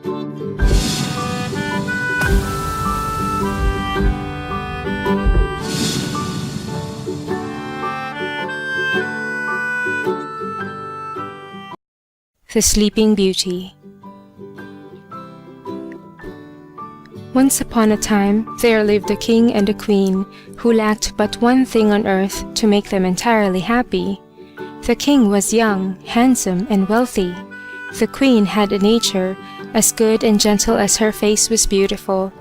The Sleeping Beauty. Once upon a time, there lived a king and a queen who lacked but one thing on earth to make them entirely happy. The king was young, handsome, and wealthy. The queen had a nature as good and gentle as her face was beautiful,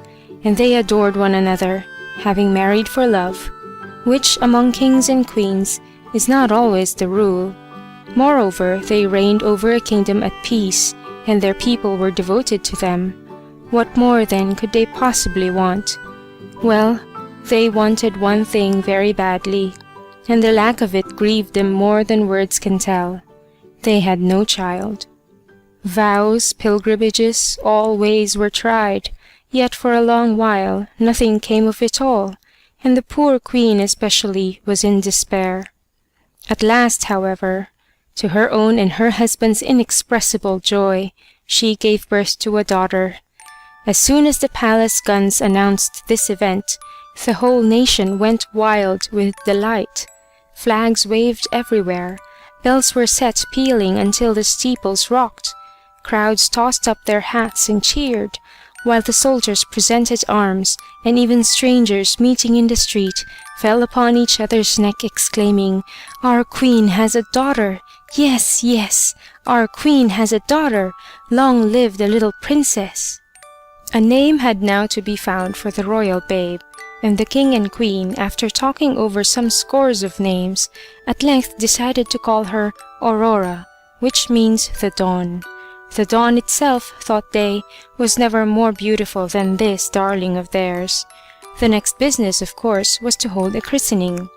and they adored one another, having married for love, which among kings and queens is not always the rule. Moreover, they reigned over a kingdom at peace, and their people were devoted to them. What more then could they possibly want? Well, they wanted one thing very badly, and the lack of it grieved them more than words can tell. They had no child. Vows, pilgrimages, all ways were tried, yet for a long while nothing came of it all, and the poor queen especially was in despair. At last, however, to her own and her husband's inexpressible joy, she gave birth to a daughter. As soon as the palace guns announced this event, the whole nation went wild with delight. Flags waved everywhere, bells were set pealing until the steeples rocked. Crowds tossed up their hats and cheered, while the soldiers presented arms, and even strangers meeting in the street fell upon each other's neck exclaiming, "Our queen has a daughter! Yes, yes, our queen has a daughter! Long live the little princess!" A name had now to be found for the royal babe, and the king and queen, after talking over some scores of names, at length decided to call her Aurora, which means the dawn. The dawn itself, thought they, was never more beautiful than this darling of theirs. The next business, of course, was to hold a christening.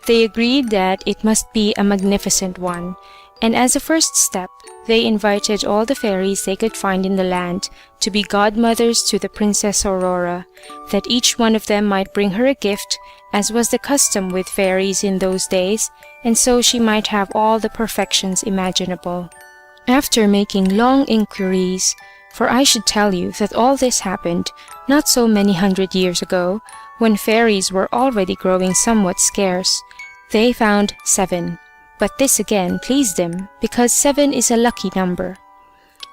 They agreed that it must be a magnificent one, and as a first step, they invited all the fairies they could find in the land to be godmothers to the Princess Aurora, that each one of them might bring her a gift, as was the custom with fairies in those days, and so she might have all the perfections imaginable. After making long inquiries, for I should tell you that all this happened not so many 100 years ago, when fairies were already growing somewhat scarce, they found 7. But this again pleased them, because 7 is a lucky number.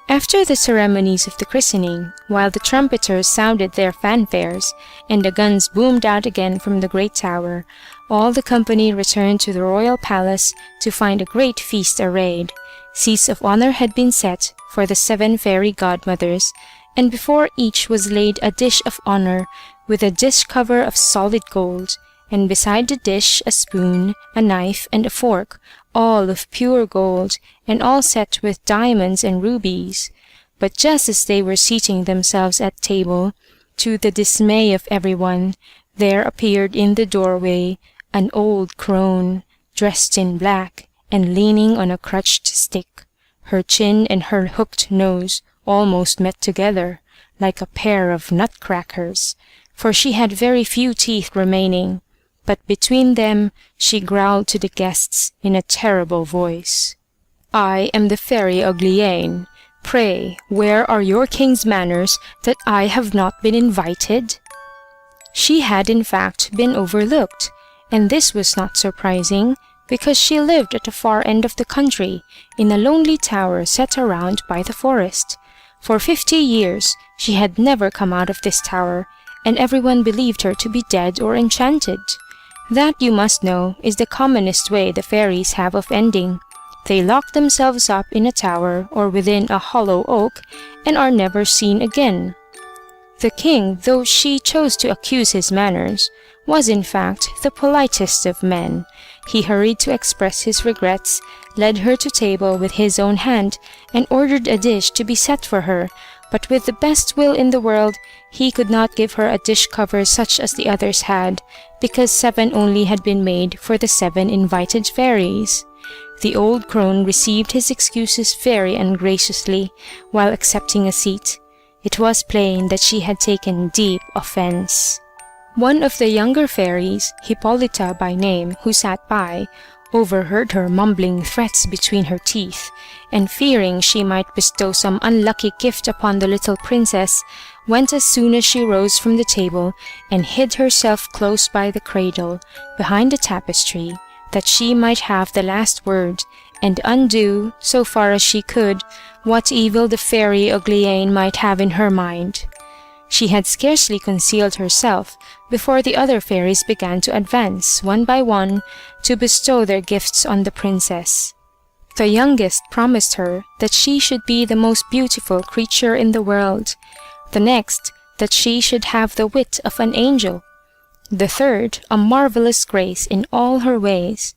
After the ceremonies of the christening, while the trumpeters sounded their fanfares, and the guns boomed out again from the great tower, all the company returned to the royal palace to find a great feast arrayed. Seats of honor had been set for the 7 fairy godmothers, and before each was laid a dish of honor with a dish cover of solid gold, and beside the dish a spoon, a knife, and a fork, all of pure gold, and all set with diamonds and rubies. But just as they were seating themselves at table, to the dismay of everyone, there appeared in the doorway an old crone, dressed in black, and leaning on a crutched stick. Her chin and her hooked nose almost met together, like a pair of nutcrackers, for she had very few teeth remaining. But between them she growled to the guests in a terrible voice, "I am the Fairy Uglyane. Pray, where are your king's manners that I have not been invited?" She had in fact been overlooked, and this was not surprising, because she lived at the far end of the country, in a lonely tower set around by the forest. For 50 years she had never come out of this tower, and everyone believed her to be dead or enchanted. That, you must know, is the commonest way the fairies have of ending. They lock themselves up in a tower or within a hollow oak, and are never seen again. The king, though she chose to accuse his manners, was in fact the politest of men. He hurried to express his regrets, led her to table with his own hand, and ordered a dish to be set for her, but with the best will in the world, he could not give her a dish cover such as the others had, because 7 only had been made for the 7 invited fairies. The old crone received his excuses very ungraciously, while accepting a seat. It was plain that she had taken deep offense. One of the younger fairies, Hippolyta by name, who sat by, overheard her mumbling threats between her teeth, and fearing she might bestow some unlucky gift upon the little princess, went as soon as she rose from the table and hid herself close by the cradle, behind the tapestry, that she might have the last word, and undo, so far as she could, what evil the fairy Uglyane might have in her mind. She had scarcely concealed herself before the other fairies began to advance, one by one, to bestow their gifts on the princess. The youngest promised her that she should be the most beautiful creature in the world, the next that she should have the wit of an angel, the third a marvelous grace in all her ways,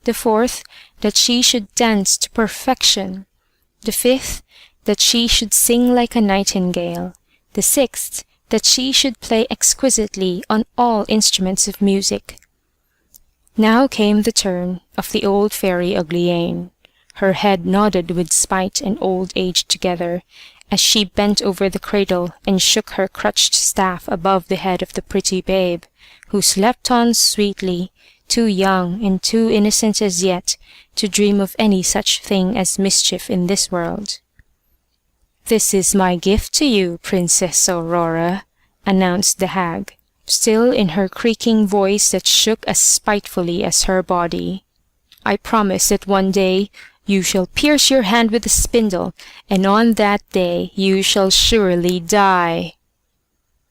the fourth that she should dance to perfection, the fifth that she should sing like a nightingale, the sixth that she should play exquisitely on all instruments of music. Now came the turn of the old fairy Uglyane. Her head nodded with spite and old age together, as she bent over the cradle and shook her crutched staff above the head of the pretty babe, who slept on sweetly, too young and too innocent as yet to dream of any such thing as mischief in this world. "This is my gift to you, Princess Aurora," announced the hag, still in her creaking voice that shook as spitefully as her body. "I promise that one day you shall pierce your hand with a spindle, and on that day you shall surely die."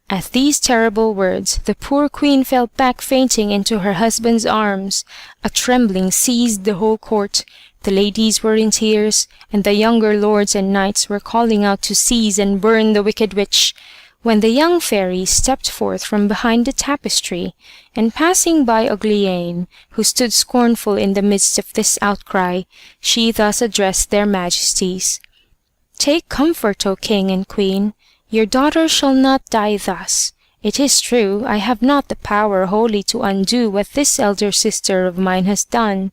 At these terrible words the poor queen fell back fainting into her husband's arms. A trembling seized the whole court. The ladies were in tears, and the younger lords and knights were calling out to seize and burn the wicked witch, when the young fairy stepped forth from behind the tapestry, and passing by Uglyane, who stood scornful in the midst of this outcry, she thus addressed their majesties: "Take comfort, O king and queen. Your daughter shall not die thus. It is true, I have not the power wholly to undo what this elder sister of mine has done.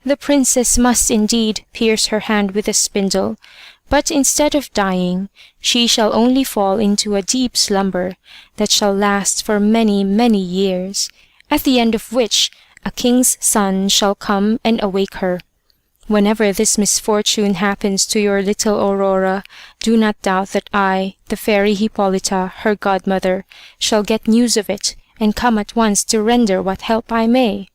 The princess must indeed pierce her hand with a spindle, but instead of dying, she shall only fall into a deep slumber that shall last for many, many years, at the end of which a king's son shall come and awake her. Whenever this misfortune happens to your little Aurora, do not doubt that I, the fairy Hippolyta, her godmother, shall get news of it, and come at once to render what help I may."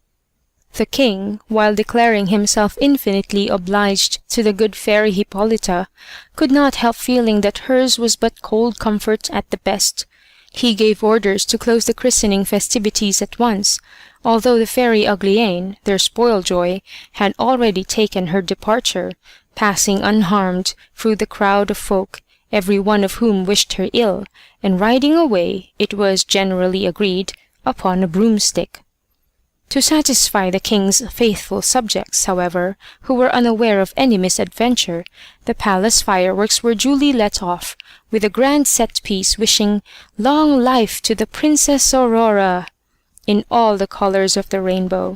The king, while declaring himself infinitely obliged to the good fairy Hippolyta, could not help feeling that hers was but cold comfort at the best. He gave orders to close the christening festivities at once, although the fairy Uglyane, their spoiljoy, had already taken her departure, passing unharmed through the crowd of folk, every one of whom wished her ill, and riding away, it was generally agreed, upon a broomstick. To satisfy the king's faithful subjects, however, who were unaware of any misadventure, the palace fireworks were duly let off, with a grand set-piece wishing "Long life to the Princess Aurora," in all the colors of the rainbow.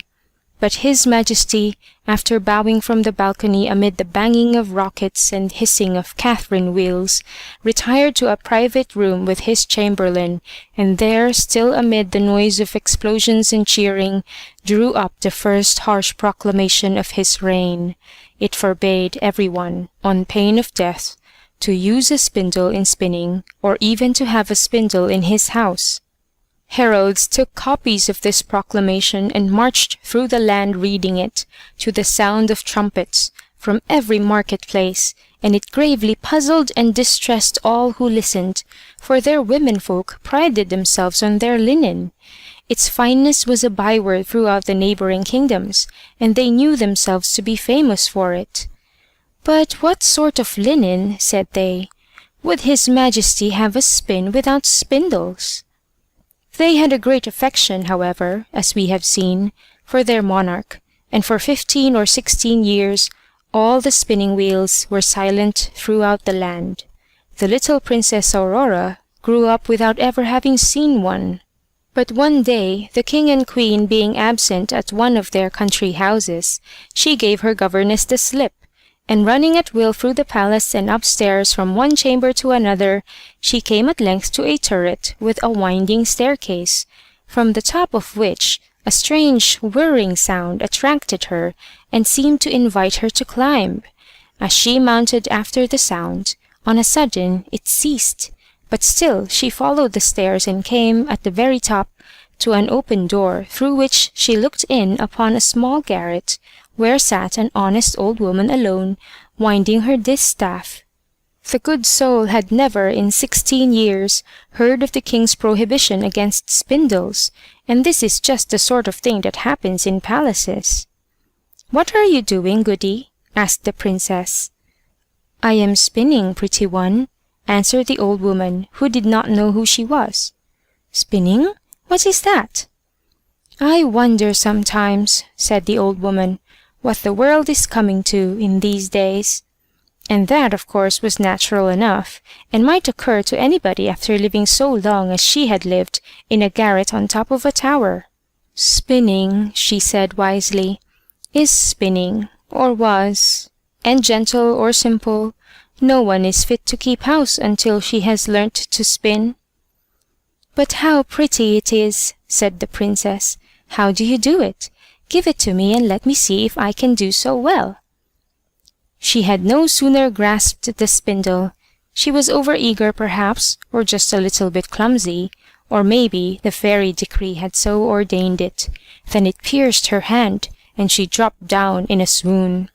But his majesty, after bowing from the balcony amid the banging of rockets and hissing of Catherine wheels, retired to a private room with his chamberlain, and there, still amid the noise of explosions and cheering, drew up the first harsh proclamation of his reign. It forbade everyone, on pain of death, to use a spindle in spinning, or even to have a spindle in his house. Heralds took copies of this proclamation and marched through the land reading it, to the sound of trumpets, from every market-place, and it gravely puzzled and distressed all who listened, for their womenfolk prided themselves on their linen. Its fineness was a byword throughout the neighboring kingdoms, and they knew themselves to be famous for it. "But what sort of linen," said they, "would his majesty have us spin without spindles?" They had a great affection, however, as we have seen, for their monarch, and for 15 or 16 years all the spinning wheels were silent throughout the land. The little Princess Aurora grew up without ever having seen one. But one day, the king and queen being absent at one of their country houses, she gave her governess the slip, and running at will through the palace and upstairs from one chamber to another, she came at length to a turret with a winding staircase, from the top of which A strange whirring sound attracted her and seemed to invite her to climb. As she mounted after the sound, on a sudden it ceased, but still she followed the stairs and came, at the very top, to an open door, through which she looked in upon a small garret, where sat an honest old woman alone, winding her distaff. The good soul had never in 16 years heard of the king's prohibition against spindles, and this is just the sort of thing that happens in palaces. "What are you doing, goody?" asked the princess. "I am spinning, pretty one," answered the old woman, who did not know who she was. "Spinning? What is that?" "I wonder sometimes," said the old woman, "what the world is coming to in these days." And that, of course, was natural enough, and might occur to anybody after living so long as she had lived in a garret on top of a tower. "Spinning," she said wisely, "is spinning, or was, and gentle or simple, no one is fit to keep house until she has learnt to spin." "But how pretty it is," said the princess. "How do you do it? Give it to me and let me see if I can do so well." She had no sooner grasped the spindle. She was over-eager perhaps, or just a little bit clumsy, or maybe the fairy decree had so ordained it, than it pierced her hand, and she dropped down in a swoon.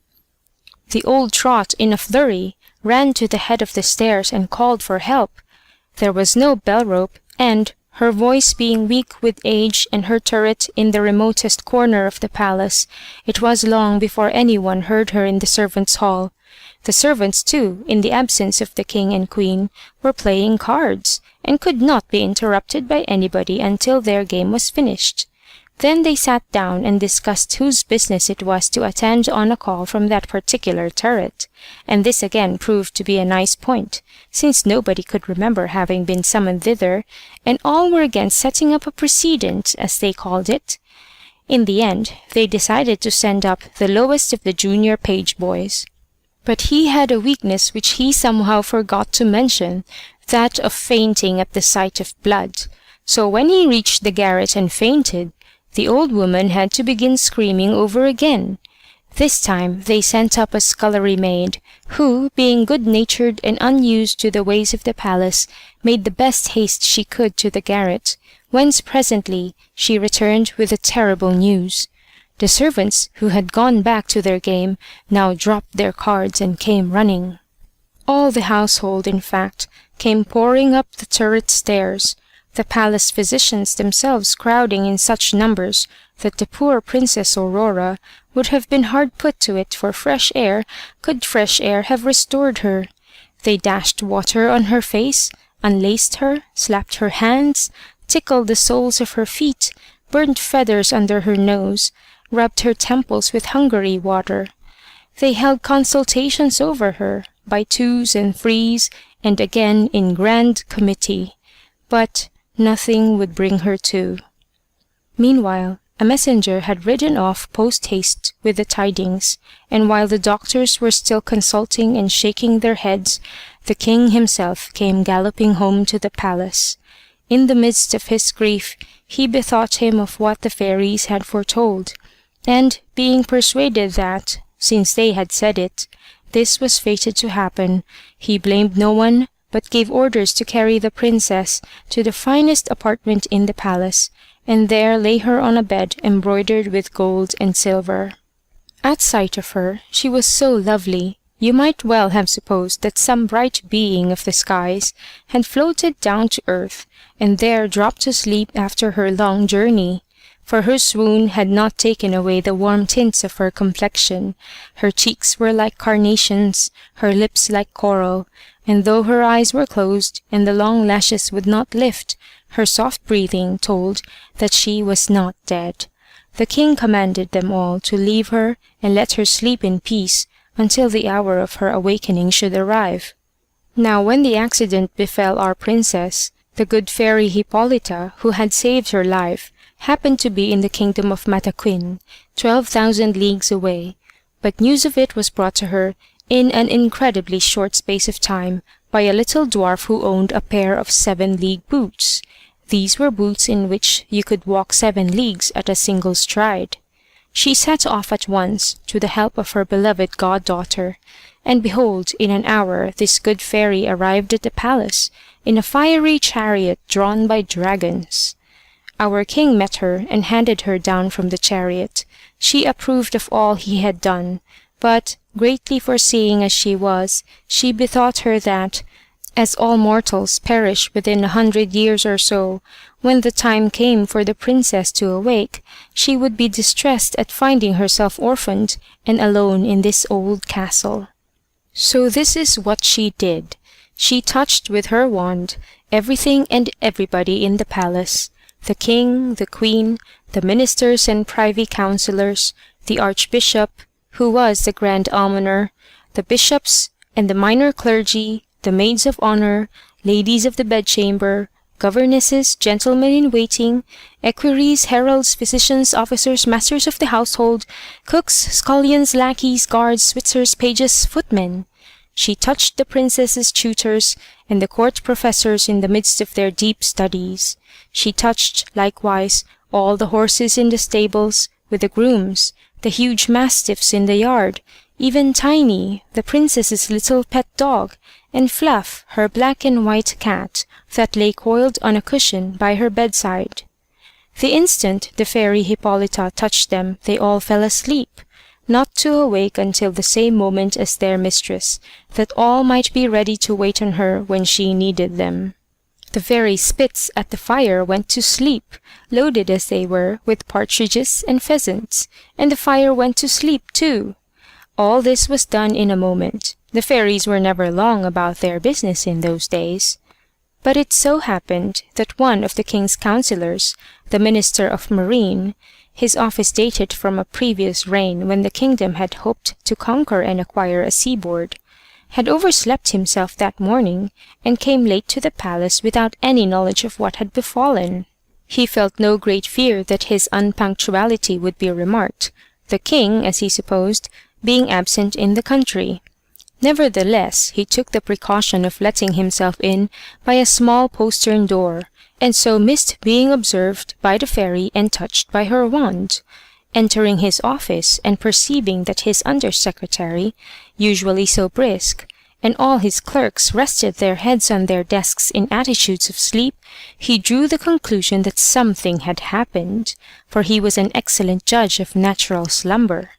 The old trot, in a flurry, ran to the head of the stairs and called for help. There was no bell-rope, and, her voice being weak with age and her turret in the remotest corner of the palace, it was long before any one heard her in the servants' hall. The servants, too, in the absence of the king and queen, were playing cards, and could not be interrupted by anybody until their game was finished. Then they sat down and discussed whose business it was to attend on a call from that particular turret, and this again proved to be a nice point, since nobody could remember having been summoned thither, and all were against setting up a precedent, as they called it. In the end they decided to send up the lowest of the junior page boys. But he had a weakness which he somehow forgot to mention, that of fainting at the sight of blood. So when he reached the garret and fainted, the old woman had to begin screaming over again. This time they sent up a scullery maid, who, being good-natured and unused to the ways of the palace, made the best haste she could to the garret, whence presently she returned with the terrible news. The servants, who had gone back to their game, now dropped their cards and came running. All the household, in fact, came pouring up the turret stairs, the palace physicians themselves crowding in such numbers that the poor Princess Aurora would have been hard put to it for fresh air, could fresh air have restored her. They dashed water on her face, unlaced her, slapped her hands, tickled the soles of her feet, burnt feathers under her nose, rubbed her temples with Hungary water. They held consultations over her, by twos and threes, and again in grand committee. But nothing would bring her to. Meanwhile, a messenger had ridden off post-haste with the tidings, and while the doctors were still consulting and shaking their heads, the king himself came galloping home to the palace. In the midst of his grief, he bethought him of what the fairies had foretold, and, being persuaded that, since they had said it, this was fated to happen, he blamed no one, but gave orders to carry the princess to the finest apartment in the palace, and there lay her on a bed embroidered with gold and silver. At sight of her, she was so lovely, you might well have supposed that some bright being of the skies had floated down to earth, and there dropped to sleep after her long journey. For her swoon had not taken away the warm tints of her complexion. Her cheeks were like carnations, her lips like coral, and though her eyes were closed, and the long lashes would not lift, her soft breathing told that she was not dead. The king commanded them all to leave her and let her sleep in peace until the hour of her awakening should arrive. Now when the accident befell our princess, the good fairy Hippolyta, who had saved her life, happened to be in the kingdom of Mataquin, 12,000 leagues away, but news of it was brought to her in an incredibly short space of time by a little dwarf who owned a pair of 7-league boots. These were boots in which you could walk 7 leagues at a single stride. She set off at once to the help of her beloved goddaughter, and behold, in an hour this good fairy arrived at the palace in a fiery chariot drawn by dragons. Our king met her and handed her down from the chariot. She approved of all he had done, but, greatly foreseeing as she was, she bethought her that, as all mortals perish within 100 years or so, when the time came for the princess to awake, she would be distressed at finding herself orphaned and alone in this old castle. So this is what she did. She touched with her wand everything and everybody in the palace, the king, the queen, the ministers and privy councillors, the archbishop, who was the grand almoner, the bishops and the minor clergy, the maids of honor, ladies of the bedchamber, governesses, gentlemen in waiting, equerries, heralds, physicians, officers, masters of the household, cooks, scullions, lackeys, guards, switzers, pages, footmen. She touched the princess's tutors and the court professors in the midst of their deep studies. She touched, likewise, all the horses in the stables, with the grooms, the huge mastiffs in the yard, even Tiny, the princess's little pet dog, and Fluff, her black and white cat, that lay coiled on a cushion by her bedside. The instant the fairy Hippolyta touched them, they all fell asleep, not to awake until the same moment as their mistress, that all might be ready to wait on her when she needed them. The very spits at the fire went to sleep, loaded as they were with partridges and pheasants, and the fire went to sleep too. All this was done in a moment. The fairies were never long about their business in those days. But it so happened that one of the king's councillors, the Minister of Marine, his office dated from a previous reign when the kingdom had hoped to conquer and acquire a seaboard, had overslept himself that morning, and came late to the palace without any knowledge of what had befallen. He felt no great fear that his unpunctuality would be remarked, the king, as he supposed, being absent in the country. Nevertheless, he took the precaution of letting himself in by a small postern door, and so missed being observed by the fairy and touched by her wand. Entering his office, and perceiving that his under-secretary, usually so brisk, and all his clerks rested their heads on their desks in attitudes of sleep, he drew the conclusion that something had happened, for he was an excellent judge of natural slumber.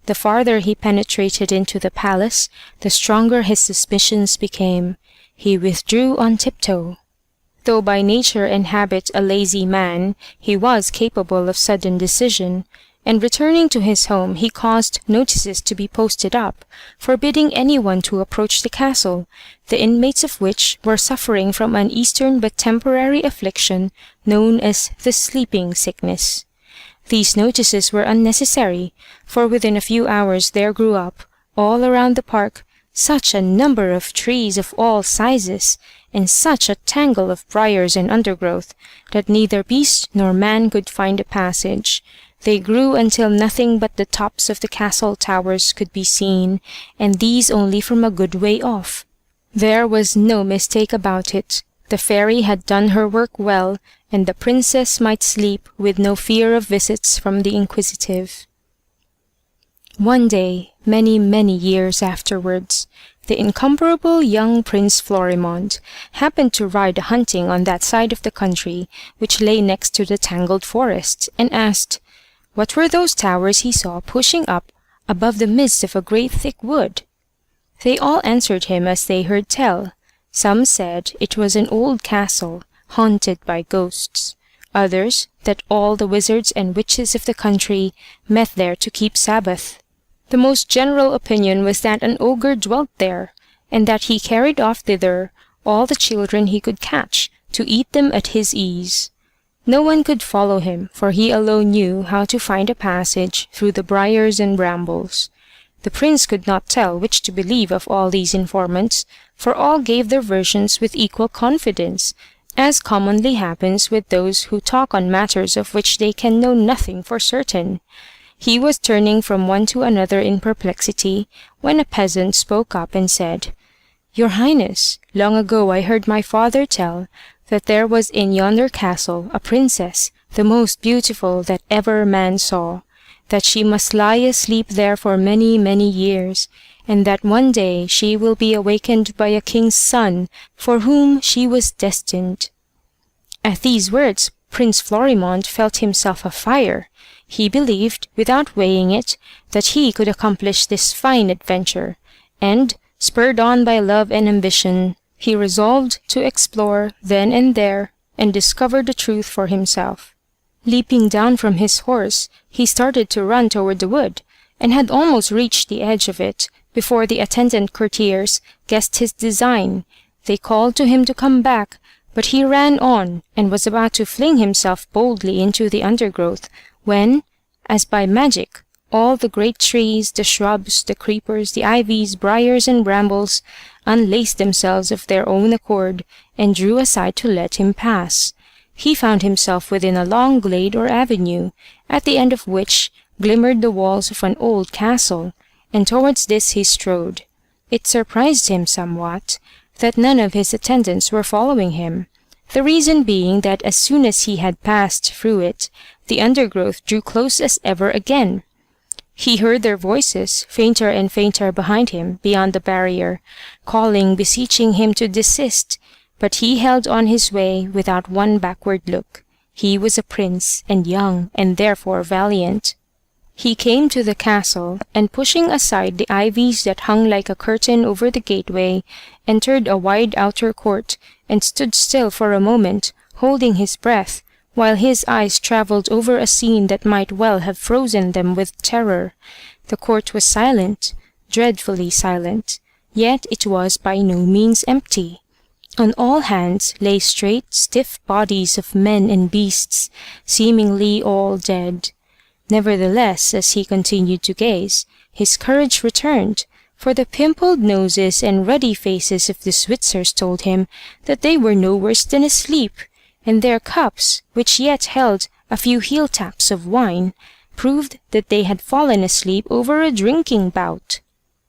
The farther he penetrated into the palace, the stronger his suspicions became. He withdrew on tiptoe. Though by nature and habit a lazy man, he was capable of sudden decision, and returning to his home he caused notices to be posted up, forbidding anyone to approach the castle, the inmates of which were suffering from an eastern but temporary affliction known as the sleeping sickness. These notices were unnecessary, for within a few hours there grew up, all around the park, such a number of trees of all sizes, and such a tangle of briars and undergrowth, that neither beast nor man could find a passage. They grew until nothing but the tops of the castle towers could be seen, and these only from a good way off. There was no mistake about it. The fairy had done her work well, and the princess might sleep with no fear of visits from the inquisitive. One day, many years afterwards, the incomparable young Prince Florimond happened to ride hunting on that side of the country which lay next to the tangled forest, and asked, what were those towers he saw pushing up above the midst of a great thick wood? They all answered him as they heard tell. Some said it was an old castle, haunted by ghosts. Others, that all the wizards and witches of the country met there to keep Sabbath. The most general opinion was that an ogre dwelt there, and that he carried off thither all the children he could catch, to eat them at his ease. No one could follow him, for he alone knew how to find a passage through the briars and brambles. The prince could not tell which to believe of all these informants, for all gave their versions with equal confidence, as commonly happens with those who talk on matters of which they can know nothing for certain. He was turning from one to another in perplexity, when a peasant spoke up and said, "Your Highness, long ago I heard my father tell that there was in yonder castle a princess, the most beautiful that ever man saw, that she must lie asleep there for many, many years, and that one day she will be awakened by a king's son, for whom she was destined. At these words Prince Florimond felt himself afire. He believed, without weighing it, that he could accomplish this fine adventure, and, spurred on by love and ambition, he resolved to explore then and there and discover the truth for himself. Leaping down from his horse, he started to run toward the wood, and had almost reached the edge of it before the attendant courtiers guessed his design. They called to him to come back, but he ran on, and was about to fling himself boldly into the undergrowth, when, as by magic, all the great trees, the shrubs, the creepers, the ivies, briars, and brambles unlaced themselves of their own accord, and drew aside to let him pass. He found himself within a long glade or avenue, at the end of which glimmered the walls of an old castle, and towards this he strode. It surprised him somewhat that none of his attendants were following him, the reason being that as soon as he had passed through it, the undergrowth drew close as ever again. He heard their voices, fainter and fainter behind him, beyond the barrier, calling, beseeching him to desist, but he held on his way without one backward look. He was a prince, and young, and therefore valiant. He came to the castle, and pushing aside the ivies that hung like a curtain over the gateway, entered a wide outer court, and stood still for a moment, holding his breath, while his eyes travelled over a scene that might well have frozen them with terror. The court was silent, dreadfully silent, yet it was by no means empty. On all hands lay straight, stiff bodies of men and beasts, seemingly all dead. Nevertheless, as he continued to gaze, his courage returned, for the pimpled noses and ruddy faces of the Switzers told him that they were no worse than asleep, and their cups, which yet held a few heel-taps of wine, proved that they had fallen asleep over a drinking bout.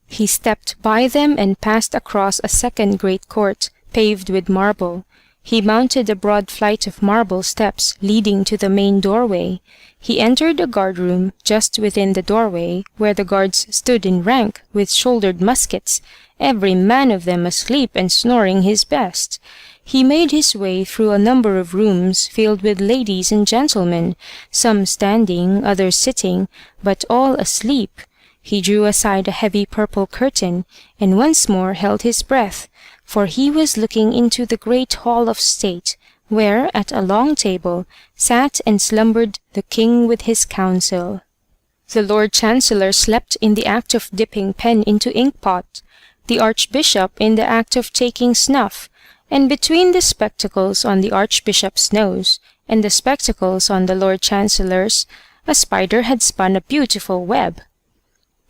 He stepped by them and passed across a second great court, paved with marble. He mounted a broad flight of marble steps leading to the main doorway. He entered a guard-room just within the doorway, where the guards stood in rank with shouldered muskets, every man of them asleep and snoring his best. He made his way through a number of rooms filled with ladies and gentlemen, some standing, others sitting, but all asleep. He drew aside a heavy purple curtain, and once more held his breath, for he was looking into the great hall of state, where, at a long table, sat and slumbered the king with his council. The Lord Chancellor slept in the act of dipping pen into ink-pot, the Archbishop in the act of taking snuff, and between the spectacles on the Archbishop's nose and the spectacles on the Lord Chancellor's, a spider had spun a beautiful web.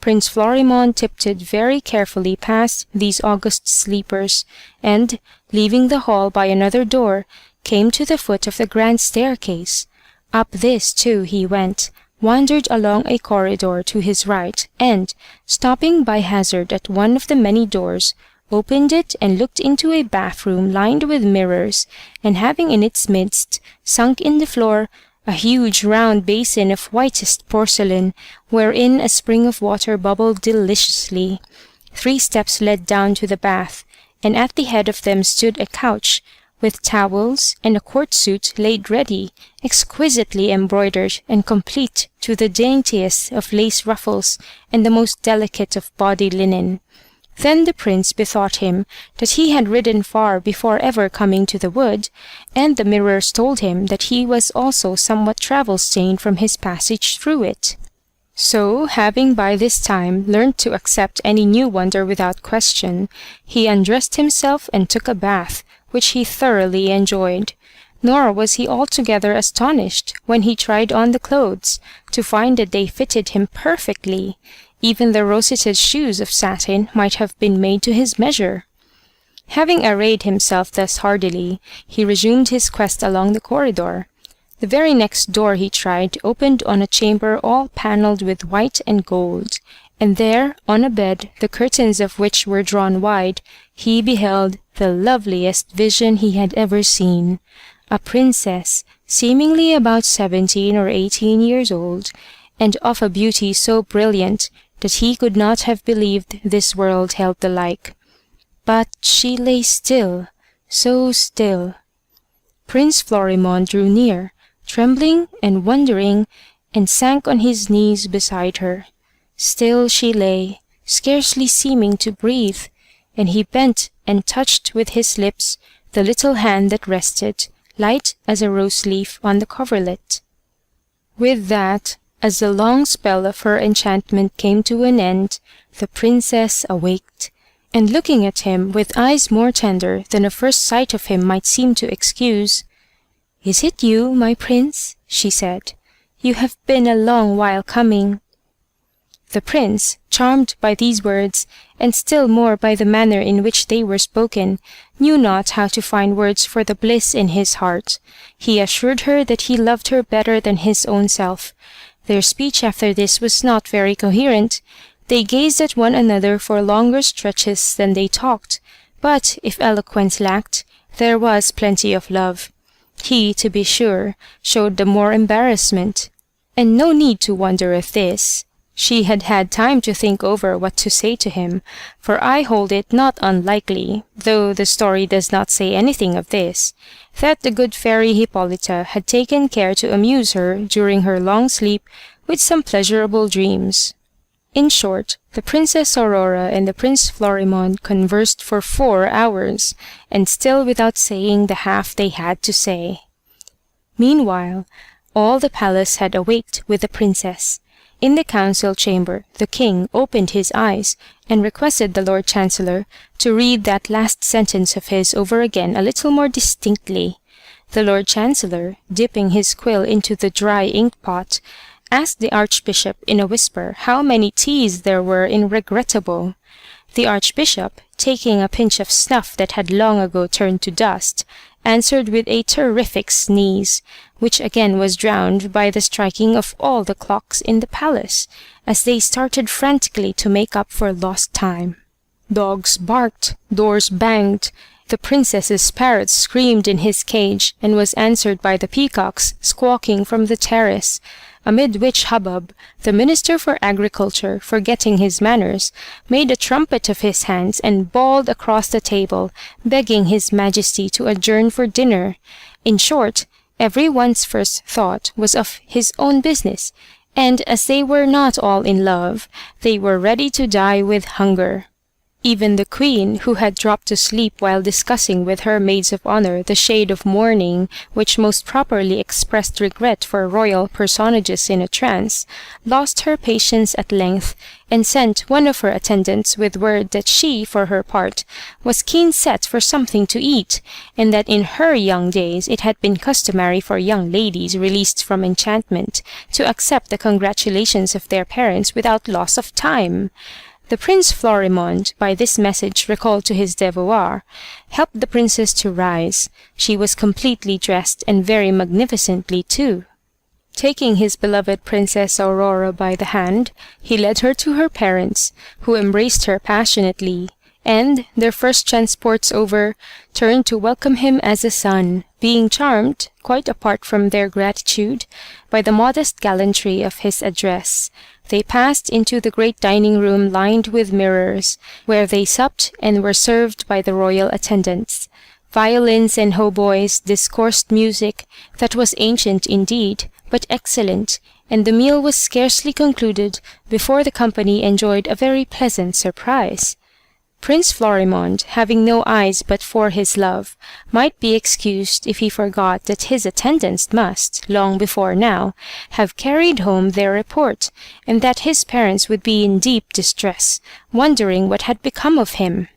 Prince Florimond tiptoed very carefully past these august sleepers, and, leaving the hall by another door, came to the foot of the grand staircase. Up this too he went, wandered along a corridor to his right, and, stopping by hazard at one of the many doors, opened it and looked into a bathroom lined with mirrors, and having in its midst, sunk in the floor, a huge round basin of whitest porcelain, wherein a spring of water bubbled deliciously. 3 steps led down to the bath, and at the head of them stood a couch, with towels and a court suit laid ready, exquisitely embroidered and complete to the daintiest of lace ruffles and the most delicate of body linen. Then the prince bethought him that he had ridden far before ever coming to the wood, and the mirrors told him that he was also somewhat travel-stained from his passage through it. So, having by this time learnt to accept any new wonder without question, he undressed himself and took a bath, which he thoroughly enjoyed. Nor was he altogether astonished when he tried on the clothes, to find that they fitted him perfectly. Even the roseted shoes of satin might have been made to his measure. Having arrayed himself thus hardily, he resumed his quest along the corridor. The very next door he tried opened on a chamber all panelled with white and gold, and there, on a bed, the curtains of which were drawn wide, he beheld the loveliest vision he had ever seen. A princess, seemingly about 17 or 18 years old, and of a beauty so brilliant that he could not have believed this world held the like. But she lay still, so still. Prince Florimond drew near, trembling and wondering, and sank on his knees beside her. Still she lay, scarcely seeming to breathe, and he bent and touched with his lips the little hand that rested, light as a rose leaf, on the coverlet. With that, as the long spell of her enchantment came to an end, the princess awaked, and looking at him with eyes more tender than a first sight of him might seem to excuse, "Is it you, my prince?" she said. "You have been a long while coming." The prince, charmed by these words, and still more by the manner in which they were spoken, knew not how to find words for the bliss in his heart. He assured her that he loved her better than his own self. Their speech after this was not very coherent. They gazed at one another for longer stretches than they talked, but if eloquence lacked, there was plenty of love. He, to be sure, showed the more embarrassment, and no need to wonder at this. She had had time to think over what to say to him, for I hold it not unlikely, though the story does not say anything of this, that the good fairy Hippolyta had taken care to amuse her during her long sleep with some pleasurable dreams. In short, the Princess Aurora and the Prince Florimond conversed for 4 hours, and still without saying the half they had to say. Meanwhile, all the palace had awaked with the princess. In the council chamber, the king opened his eyes and requested the Lord Chancellor to read that last sentence of his over again a little more distinctly. The Lord Chancellor, dipping his quill into the dry ink pot, asked the Archbishop in a whisper how many T's there were in regrettable. The Archbishop, taking a pinch of snuff that had long ago turned to dust, answered with a terrific sneeze, which again was drowned by the striking of all the clocks in the palace, as they started frantically to make up for lost time. Dogs barked, doors banged, the princess's parrot screamed in his cage, and was answered by the peacocks squawking from the terrace. Amid which hubbub, the Minister for Agriculture, forgetting his manners, made a trumpet of his hands and bawled across the table, begging his Majesty to adjourn for dinner. In short, every one's first thought was of his own business, and as they were not all in love, they were ready to die with hunger. Even the queen, who had dropped to sleep while discussing with her maids of honor the shade of mourning which most properly expressed regret for royal personages in a trance, lost her patience at length, and sent one of her attendants with word that she, for her part, was keen set for something to eat, and that in her young days it had been customary for young ladies released from enchantment to accept the congratulations of their parents without loss of time. The Prince Florimond, by this message recalled to his devoir, helped the princess to rise. She was completely dressed, and very magnificently too. Taking his beloved Princess Aurora by the hand, he led her to her parents, who embraced her passionately, and, their first transports over, turned to welcome him as a son, being charmed, quite apart from their gratitude, by the modest gallantry of his address. They passed into the great dining room lined with mirrors, where they supped and were served by the royal attendants. Violins and hautboys discoursed music that was ancient indeed, but excellent, and the meal was scarcely concluded before the company enjoyed a very pleasant surprise. Prince Florimond, having no eyes but for his love, might be excused if he forgot that his attendants must, long before now, have carried home their report, and that his parents would be in deep distress, wondering what had become of him.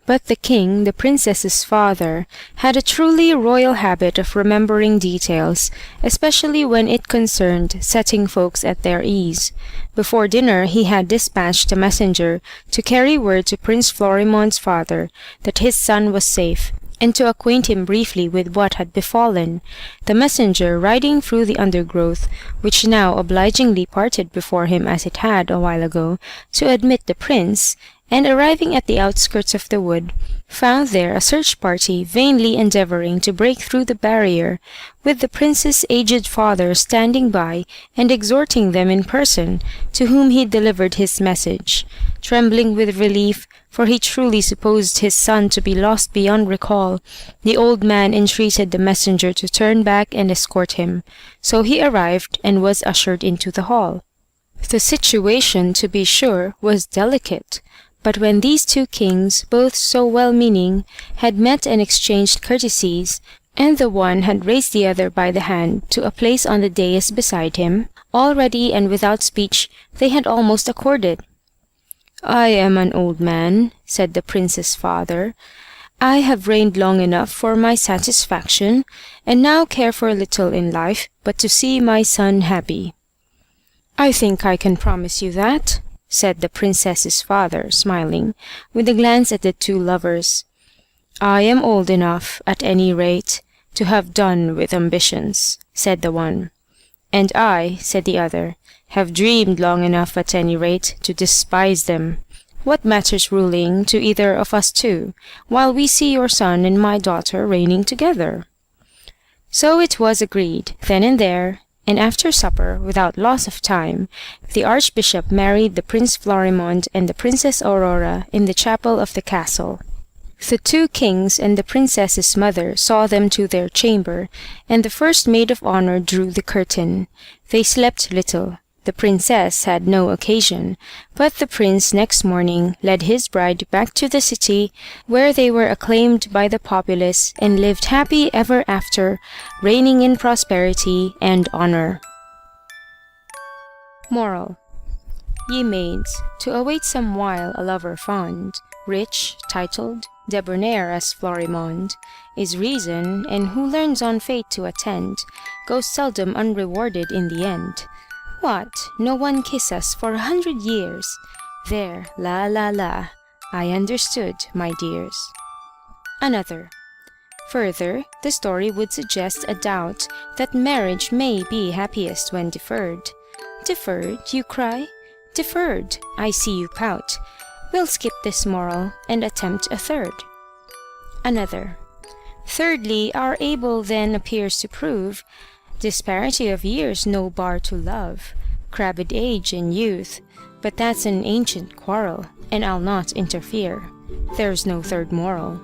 But the king, the princess's father, had a truly royal habit of remembering details, especially when it concerned setting folks at their ease. Before dinner he had dispatched a messenger to carry word to Prince Florimond's father that his son was safe, and to acquaint him briefly with what had befallen, the messenger riding through the undergrowth, which now obligingly parted before him as it had a while ago, to admit the prince, and arriving at the outskirts of the wood, found there a search party vainly endeavouring to break through the barrier, with the prince's aged father standing by and exhorting them in person, to whom he delivered his message. Trembling with relief, for he truly supposed his son to be lost beyond recall, the old man entreated the messenger to turn back and escort him. So he arrived and was ushered into the hall. The situation, to be sure, was delicate. But when these two kings, both so well-meaning, had met and exchanged courtesies, and the one had raised the other by the hand to a place on the dais beside him, already and without speech they had almost accorded. "I am an old man," said the prince's father. "I have reigned long enough for my satisfaction, and now care for little in life but to see my son happy." "I think I can promise you that," said the princess's father, smiling, with a glance at the two lovers. "I am old enough, at any rate, to have done with ambitions," said the one. "And I," said the other, "have dreamed long enough, at any rate, to despise them. What matters ruling to either of us two, while we see your son and my daughter reigning together?" So it was agreed, then and there, and after supper, without loss of time, the archbishop married the Prince Florimond and the Princess Aurora in the chapel of the castle. The two kings and the princess's mother saw them to their chamber, and the first maid of honour drew the curtain. They slept little. The princess had no occasion, but the prince next morning led his bride back to the city, where they were acclaimed by the populace, and lived happy ever after, reigning in prosperity and honour. Moral. Ye maids, to await some while a lover fond, rich, titled, debonair as Florimond, is reason, and who learns on fate to attend, goes seldom unrewarded in the end. What, no one kiss us for 100 years? There, la la la, I understood, my dears. Another. Further, the story would suggest a doubt that marriage may be happiest when deferred. Deferred, you cry? Deferred, I see you pout. We'll skip this moral and attempt a third. Another. Thirdly, our able then appears to prove disparity of years no bar to love, crabbed age and youth, but that's an ancient quarrel, and I'll not interfere. There's no third moral.